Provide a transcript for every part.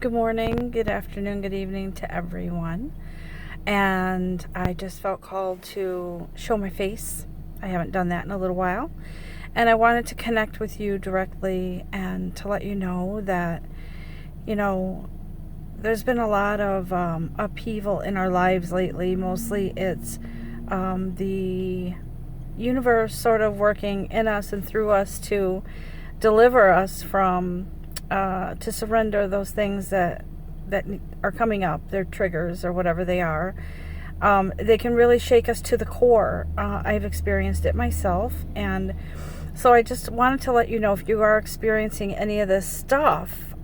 Good morning, good afternoon, good evening to everyone. And I just felt called to show my face. I haven't done that in a little while. And I wanted to connect with you directly and to let you know that, there's been a lot of upheaval in our lives lately. Mostly it's the universe sort of working in us and through us to deliver us from to surrender those things that are coming up, their triggers or whatever they are. They can really shake us to the core. I've experienced it myself, and so I just wanted to let you know if you are experiencing any of this stuff,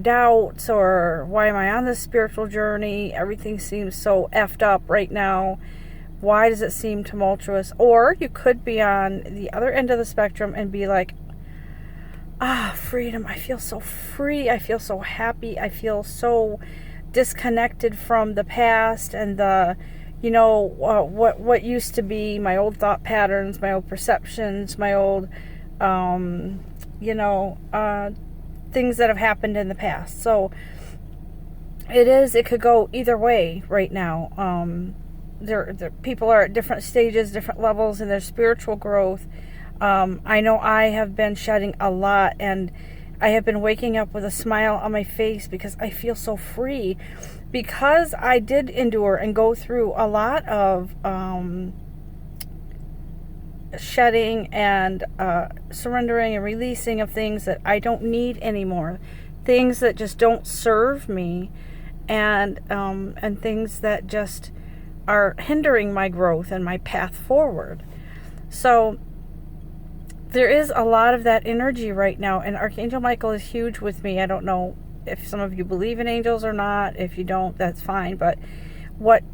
doubts, or why am I on this spiritual journey? Everything seems so effed up right now. Why does it seem tumultuous? Or you could be on the other end of the spectrum and be like, freedom. I feel so free. I feel so happy. I feel so disconnected from the past and the, what used to be my old thought patterns, my old perceptions, my old, things that have happened in the past. So it could go either way right now. People are at different stages, different levels in their spiritual growth. I know I have been shedding a lot, and I have been waking up with a smile on my face because I feel so free, because I did endure and go through a lot of shedding and surrendering and releasing of things that I don't need anymore, things that just don't serve me, and things that just are hindering my growth and my path forward. So there is a lot of that energy right now, and Archangel Michael is huge with me. I don't know if some of you believe in angels or not. If you don't, that's fine. But what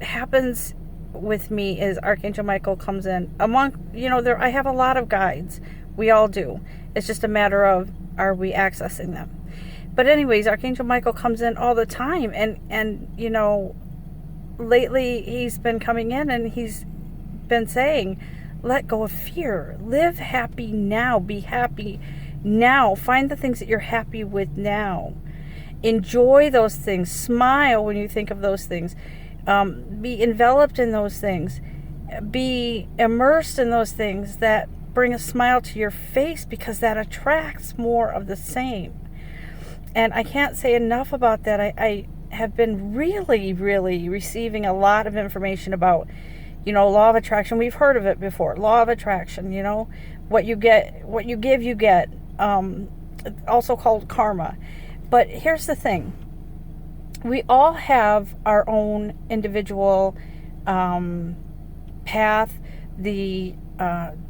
happens with me is Archangel Michael comes in among, I have a lot of guides. We all do. It's just a matter of, are we accessing them? But anyways, Archangel Michael comes in all the time, and lately he's been coming in and he's been saying, let go of fear. Live happy now. Be happy now. Find the things that you're happy with now. Enjoy those things. Smile when you think of those things. Be enveloped in those things. Be immersed in those things that bring a smile to your face, because that attracts more of the same. And I can't say enough about that. I have been really, really receiving a lot of information about law of attraction. We've heard of it before. Law of attraction, what you get, what you give, you get. Also called karma. But here's the thing. We all have our own individual path, the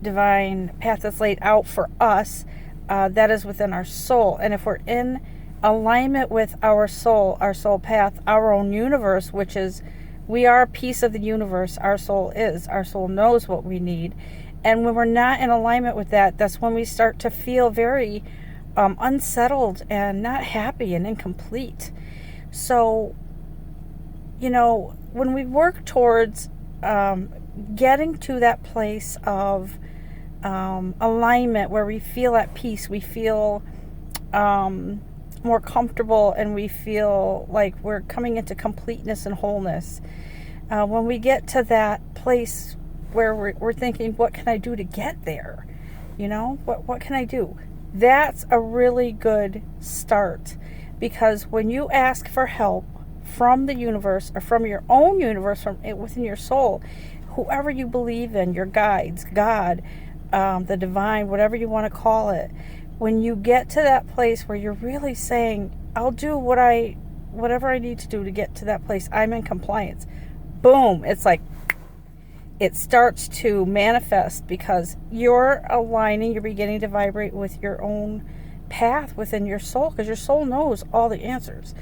divine path that's laid out for us, that is within our soul. And if we're in alignment with our soul path, our own universe, which is, we are a piece of the universe. Our soul knows what we need. And when we're not in alignment with that, that's when we start to feel very unsettled and not happy and incomplete. So, when we work towards getting to that place of alignment where we feel at peace, we feel more comfortable, and we feel like we're coming into completeness and wholeness. When we get to that place where we're thinking, what can I do to get there? What can I do? That's a really good start, because when you ask for help from the universe, or from your own universe, from within your soul, whoever you believe in, your guides, God, the divine, whatever you want to call it, when you get to that place where you're really saying, I'll do whatever I need to do to get to that place, I'm in compliance. Boom. It's like it starts to manifest, because you're aligning, you're beginning to vibrate with your own path within your soul, because your soul knows all the answers.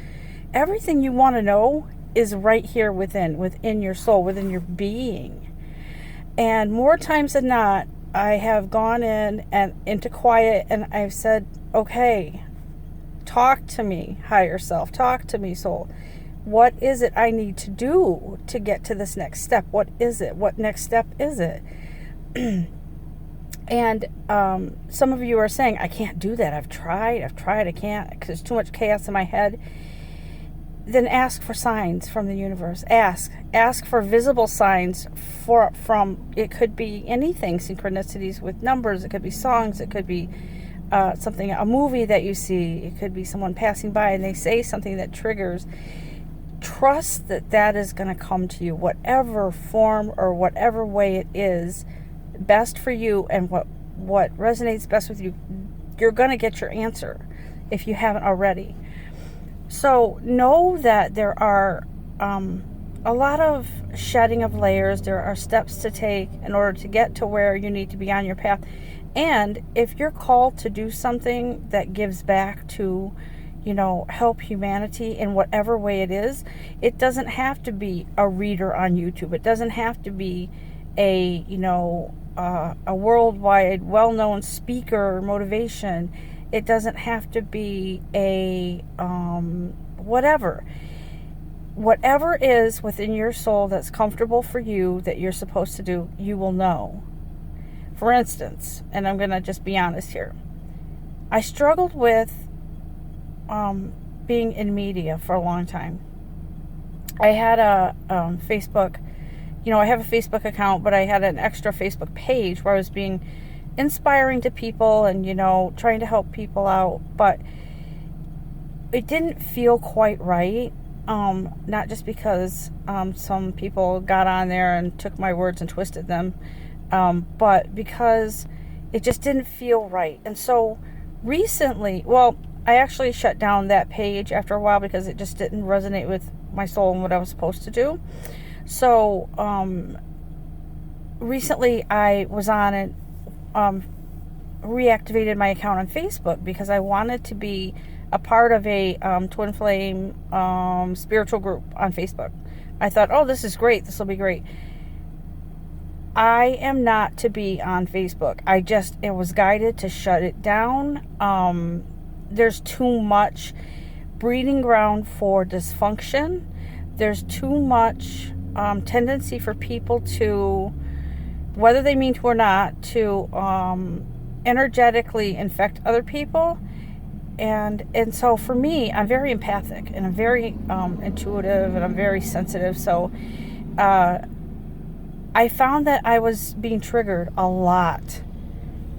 Everything you want to know is right here within your soul, within your being. And more times than not, I have gone in and into quiet, and I've said, okay, talk to me, higher self, talk to me, soul. What is it I need to do to get to this next step? What is it? What next step is it? And some of you are saying, I can't do that. I've tried, I can't, because there's too much chaos in my head. Then ask for signs from the universe. Ask for visible signs from, it could be anything, synchronicities with numbers, it could be songs, it could be something, a movie that you see, it could be someone passing by and they say something that triggers. Trust that that is going to come to you, whatever form or whatever way it is best for you, and what resonates best with you. You're going to get your answer if you haven't already. So know that there are a lot of shedding of layers. There are steps to take in order to get to where you need to be on your path. And if you're called to do something that gives back to, help humanity in whatever way it is, it doesn't have to be a reader on YouTube. It doesn't have to be a worldwide well-known speaker or motivation. It doesn't have to be a whatever is within your soul that's comfortable for you that you're supposed to do, you will know. For instance, and I'm going to just be honest here, I struggled with being in media for a long time. I had a Facebook, I have a Facebook account, but I had an extra Facebook page where I was being inspiring to people and, trying to help people out, but it didn't feel quite right. Not just because some people got on there and took my words and twisted them, but because it just didn't feel right. And so recently, I actually shut down that page after a while because it just didn't resonate with my soul and what I was supposed to do. So recently I was on it, reactivated my account on Facebook because I wanted to be a part of a twin flame spiritual group on Facebook. I thought, this is great. This will be great. I am not to be on Facebook. It was guided to shut it down. There's too much breeding ground for dysfunction. There's too much tendency for people to, whether they mean to or not, to energetically infect other people. And so for me, I'm very empathic and I'm very intuitive and I'm very sensitive. So I found that I was being triggered a lot.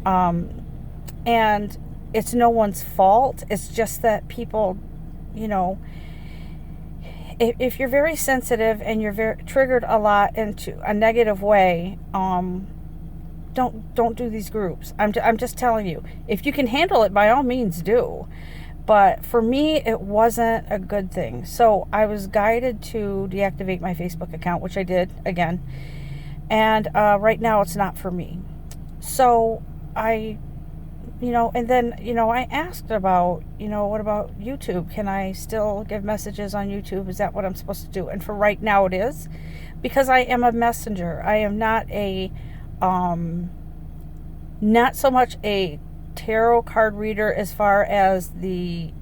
And it's no one's fault. It's just that people, if you're very sensitive and you're very triggered a lot into a negative way, don't do these groups. I'm just telling you, if you can handle it, by all means do. But for me, it wasn't a good thing. So I was guided to deactivate my Facebook account, which I did again. And right now it's not for me. So and then, I asked about, what about YouTube? Can I still give messages on YouTube? Is that what I'm supposed to do? And for right now it is, because I am a messenger. I am not not so much a tarot card reader as far as the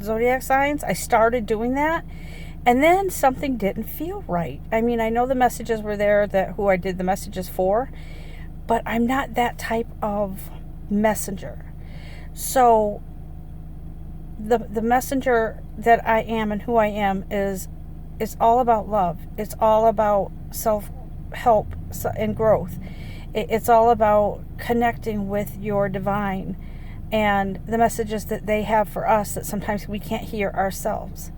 zodiac signs. I started doing that, and then something didn't feel right. I mean, I know the messages were there, that who I did the messages for, but I'm not that type of messenger. So the messenger that I am and who I am is all about love. It's all about self-help and growth. It's all about connecting with your divine and the messages that they have for us that sometimes we can't hear ourselves.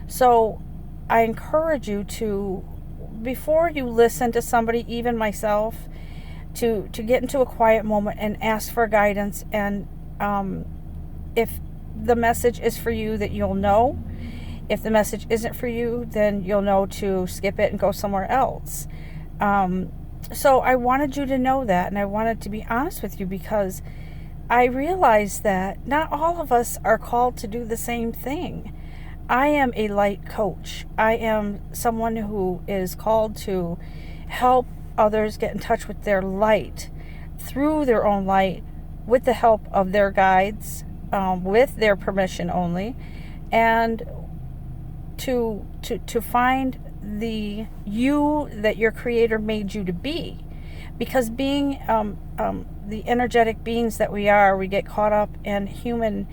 So I encourage you to, before you listen to somebody, even myself, to get into a quiet moment and ask for guidance. And if the message is for you, that you'll know. If the message isn't for you, then you'll know to skip it and go somewhere else. So I wanted you to know that, and I wanted to be honest with you, because I realized that not all of us are called to do the same thing. I am a light coach. I am someone who is called to help others get in touch with their light through their own light, with the help of their guides, with their permission only, and to find the you that your creator made you to be. because being the energetic beings that we are, we get caught up in human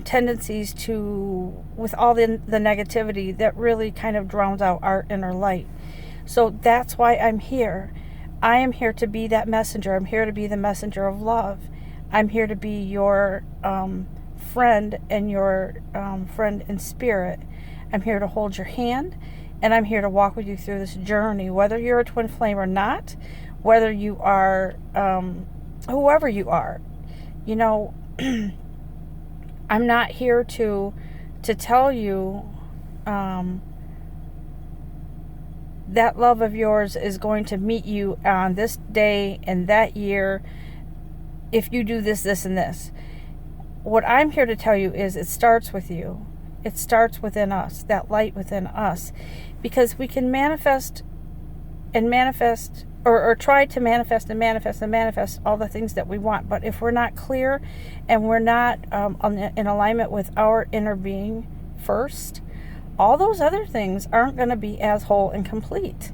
tendencies with all the negativity that really kind of drowns out our inner light. So that's why I'm here. I am here to be that messenger. I'm here to be the messenger of love. I'm here to be your friend and your friend in spirit. I'm here to hold your hand, and I'm here to walk with you through this journey, whether you're a twin flame or not, whether you are whoever you are. You know, I'm not here to tell you that love of yours is going to meet you on this day and that year if you do this, this, and this. What I'm here to tell you is it starts with you. It starts within us, that light within us. Because we can manifest and manifest, or try to manifest and manifest and manifest all the things that we want. But if we're not clear and we're not in alignment with our inner being first, all those other things aren't going to be as whole and complete.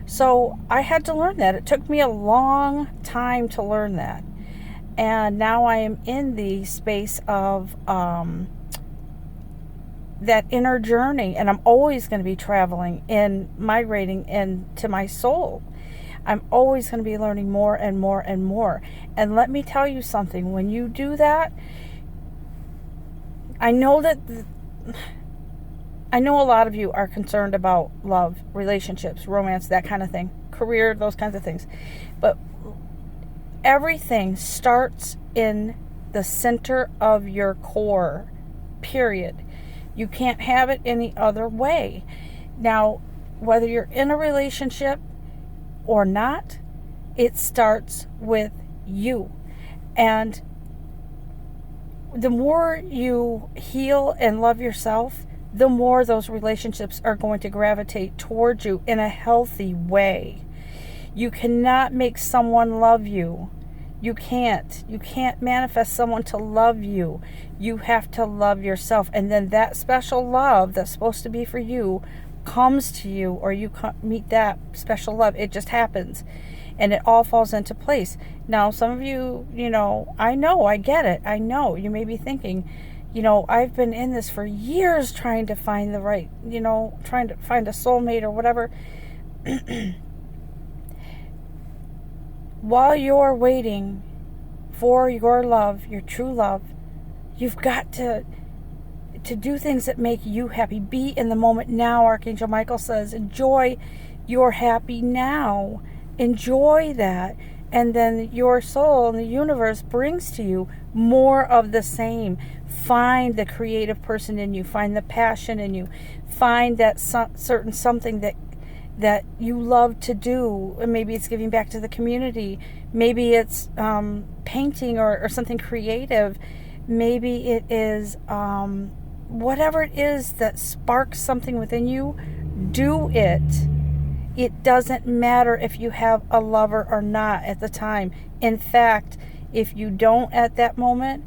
So I had to learn that. It took me a long time to learn that. And now I am in the space of that inner journey. And I'm always going to be traveling and migrating into my soul. I'm always going to be learning more and more and more. And let me tell you something. When you do that, I know a lot of you are concerned about love, relationships, romance, that kind of thing, career, those kinds of things. But everything starts in the center of your core, period. You can't have it any other way. Now, whether you're in a relationship or not, it starts with you. And the more you heal and love yourself, the more those relationships are going to gravitate towards you in a healthy way. You cannot make someone love you. You can't. You can't manifest someone to love you. You have to love yourself. And then that special love that's supposed to be for you comes to you, or you meet that special love. It just happens. And it all falls into place. Now, some of you, I get it. I know. You may be thinking, I've been in this for years trying to find the right, trying to find a soulmate or whatever. While you're waiting for your love, your true love, you've got to do things that make you happy. Be in the moment now, Archangel Michael says. Enjoy your happy now. Enjoy that. And then your soul and the universe brings to you more of the same. Find the creative person in you. Find the passion in you. Find that certain something that you love to do. Maybe it's giving back to the community. Maybe it's painting or something creative. Maybe it is whatever it is that sparks something within you. Do it. It doesn't matter if you have a lover or not at the time. In fact, if you don't at that moment,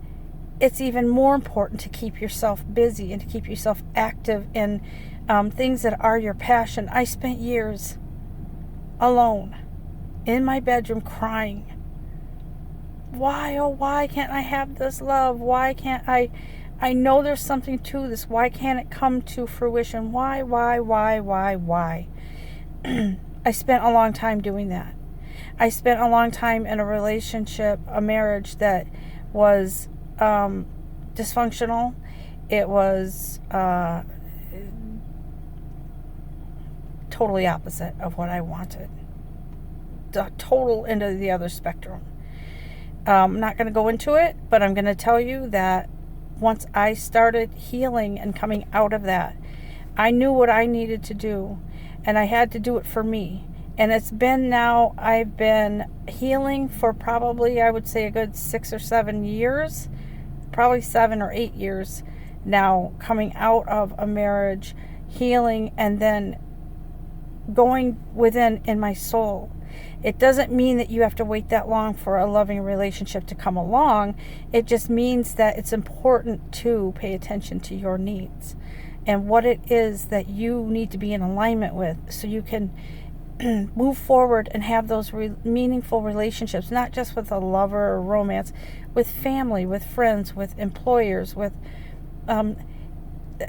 it's even more important to keep yourself busy and to keep yourself active in things that are your passion. I spent years alone in my bedroom crying. Why, oh, why can't I have this love? Why can't I know there's something to this. Why can't it come to fruition? Why? I spent a long time doing that. I spent a long time in a relationship, a marriage that was dysfunctional. It was totally opposite of what I wanted. The total end of the other spectrum. I'm not going to go into it, but I'm going to tell you that once I started healing and coming out of that, I knew what I needed to do, and I had to do it for me. And it's been now, I've been healing for probably, I would say, a good 6 or 7 years, probably 7 or 8 years now, coming out of a marriage, healing, and then going within in my soul. It doesn't mean that you have to wait that long for a loving relationship to come along. It just means that it's important to pay attention to your needs and what it is that you need to be in alignment with, so you can move forward and have those meaningful relationships, not just with a lover or romance, with family, with friends, with employers, with,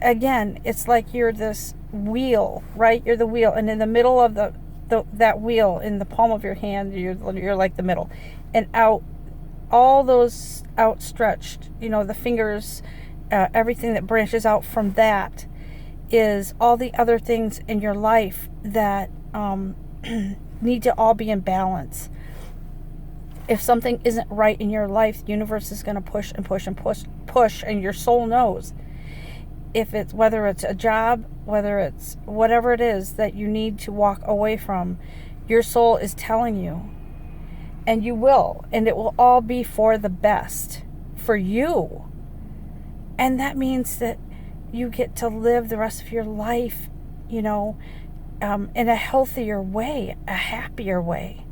again, it's like you're this wheel, right? You're the wheel, and in the middle of that wheel, in the palm of your hand, you're like the middle, and out, all those outstretched, the fingers, everything that branches out from that is all the other things in your life that need to all be in balance. If something isn't right in your life, the universe is going to push and push and push, and your soul knows. If it's, whether it's a job, whether it's whatever it is that you need to walk away from, your soul is telling you, and you will, and it will all be for the best for you. And that means that you get to live the rest of your life, in a healthier way, a happier way,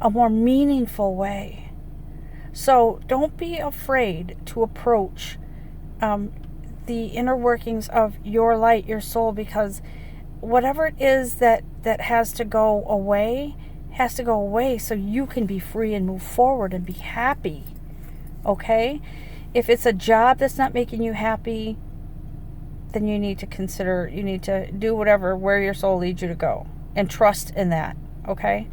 a more meaningful way. So don't be afraid to approach the inner workings of your light, your soul, because whatever it is that has to go away so you can be free and move forward and be happy. Okay? If it's a job that's not making you happy, then you need to do where your soul leads you to go, and trust in that. Okay?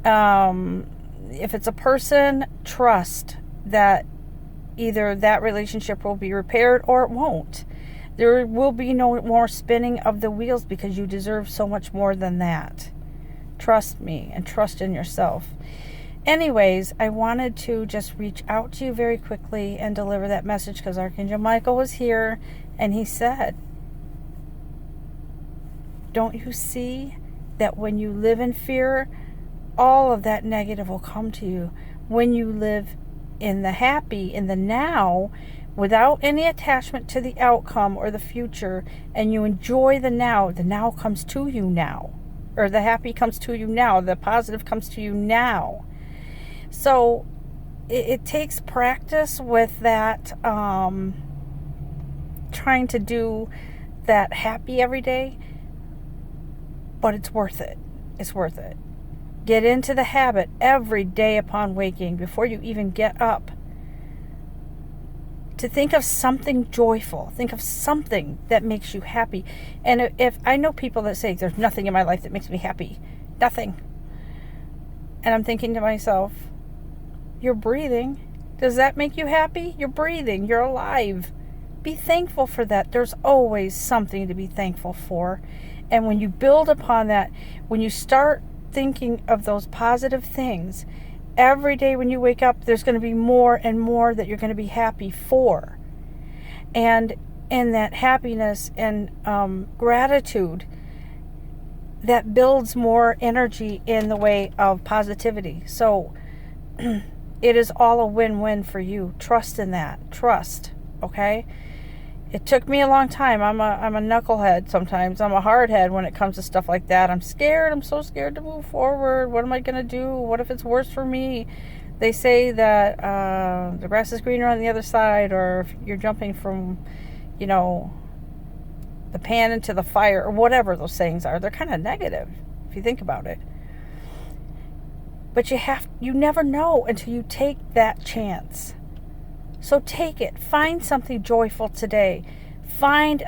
If it's a person, trust that either that relationship will be repaired or it won't. There will be no more spinning of the wheels, because you deserve so much more than that. Trust me, and trust in yourself. Anyways, I wanted to just reach out to you very quickly and deliver that message, because Archangel Michael was here, and he said, don't you see that when you live in fear, all of that negative will come to you? When you live in the happy, in the now, without any attachment to the outcome or the future, and you enjoy the now comes to you now. Or the happy comes to you now. The positive comes to you now. So it takes practice with that, trying to do that happy every day, but it's worth it. It's worth it. Get into the habit every day upon waking, before you even get up, to think of something joyful. Think of something that makes you happy. And if I know people that say, there's nothing in my life that makes me happy. Nothing. And I'm thinking to myself, you're breathing. Does that make you happy? You're breathing. You're alive. Be thankful for that. There's always something to be thankful for. And when you build upon that, when you start thinking of those positive things, every day when you wake up, there's going to be more and more that you're going to be happy for. And in that happiness and gratitude, that builds more energy in the way of positivity. So it is all a win-win for you. Trust in that. Trust. Okay? It took me a long time. I'm a knucklehead sometimes. I'm a hardhead when it comes to stuff like that. I'm scared. I'm so scared to move forward. What am I going to do? What if it's worse for me? They say that the grass is greener on the other side, or if you're jumping from, the pan into the fire, or whatever those sayings are. They're kind of negative if you think about it. But you never know until you take that chance. So take it. Find something joyful today. Find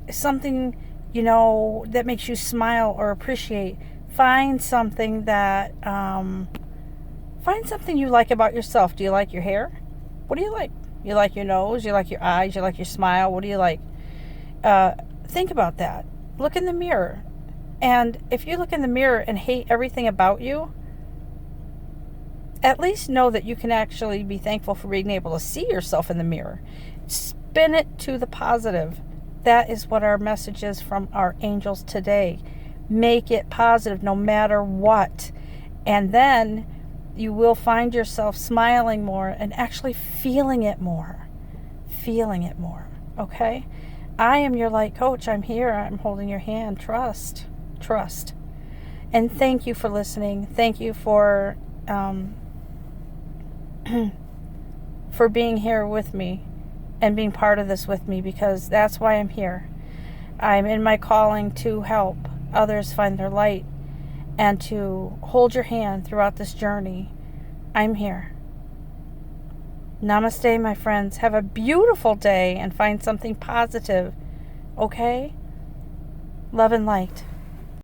something, that makes you smile or appreciate. Find something that, find something you like about yourself. Do you like your hair? What do you like? You like your nose? You like your eyes? You like your smile? What do you like? Think about that. Look in the mirror. And if you look in the mirror and hate everything about you, at least know that you can actually be thankful for being able to see yourself in the mirror. Spin it to the positive. That is what our message is from our angels today. Make it positive no matter what. And then you will find yourself smiling more and actually feeling it more. Feeling it more. Okay? I am your light coach. I'm here. I'm holding your hand. Trust. Trust. And thank you for listening. Thank you for being here with me and being part of this with me, because that's why I'm here. I'm in my calling to help others find their light and to hold your hand throughout this journey, I'm here. Namaste, my friends. Have a beautiful day and find something positive. Okay? Love and light.